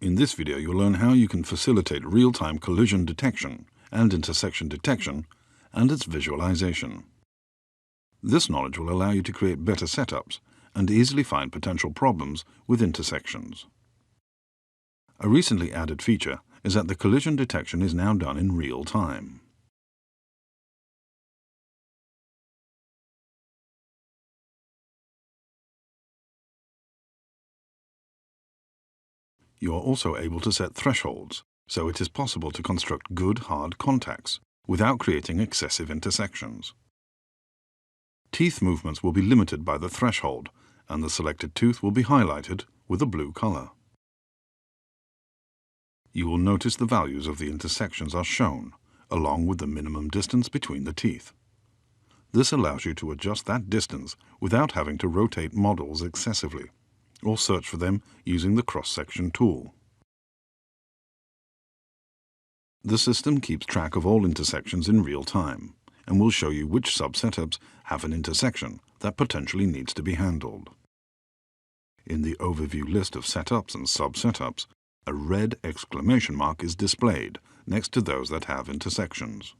In this video you'll learn how you can facilitate real-time collision detection and intersection detection and its visualization. This knowledge will allow you to create better setups and easily find potential problems with intersections. A recently added feature is that the collision detection is now done in real time. You are also able to set thresholds, so it is possible to construct good, hard contacts without creating excessive intersections. Teeth movements will be limited by the threshold, and the selected tooth will be highlighted with a blue color. You will notice the values of the intersections are shown, along with the minimum distance between the teeth. This allows you to adjust that distance without having to rotate models excessively, or search for them using the cross-section tool. The system keeps track of all intersections in real time, and will show you which sub-setups have an intersection that potentially needs to be handled. In the overview list of setups and sub-setups, a red exclamation mark is displayed next to those that have intersections.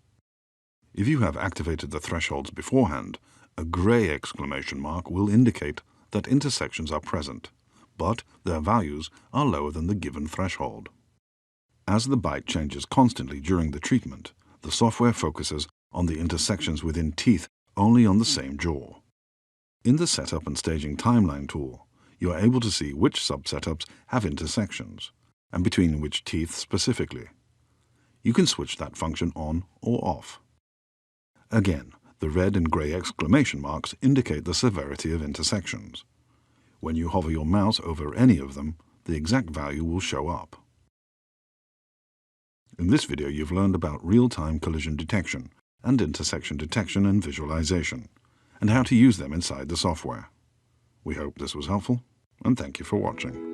If you have activated the thresholds beforehand, a gray exclamation mark will indicate that intersections are present, but their values are lower than the given threshold. As the bite changes constantly during the treatment, the software focuses on the intersections within teeth only on the same jaw. In the Setup and Staging Timeline tool, you are able to see which sub-setups have intersections, and between which teeth specifically. You can switch that function on or off. Again, the red and gray exclamation marks indicate the severity of intersections. When you hover your mouse over any of them, the exact value will show up. In this video you've learned about real-time collision detection and intersection detection and visualization, and how to use them inside the software. We hope this was helpful, and thank you for watching.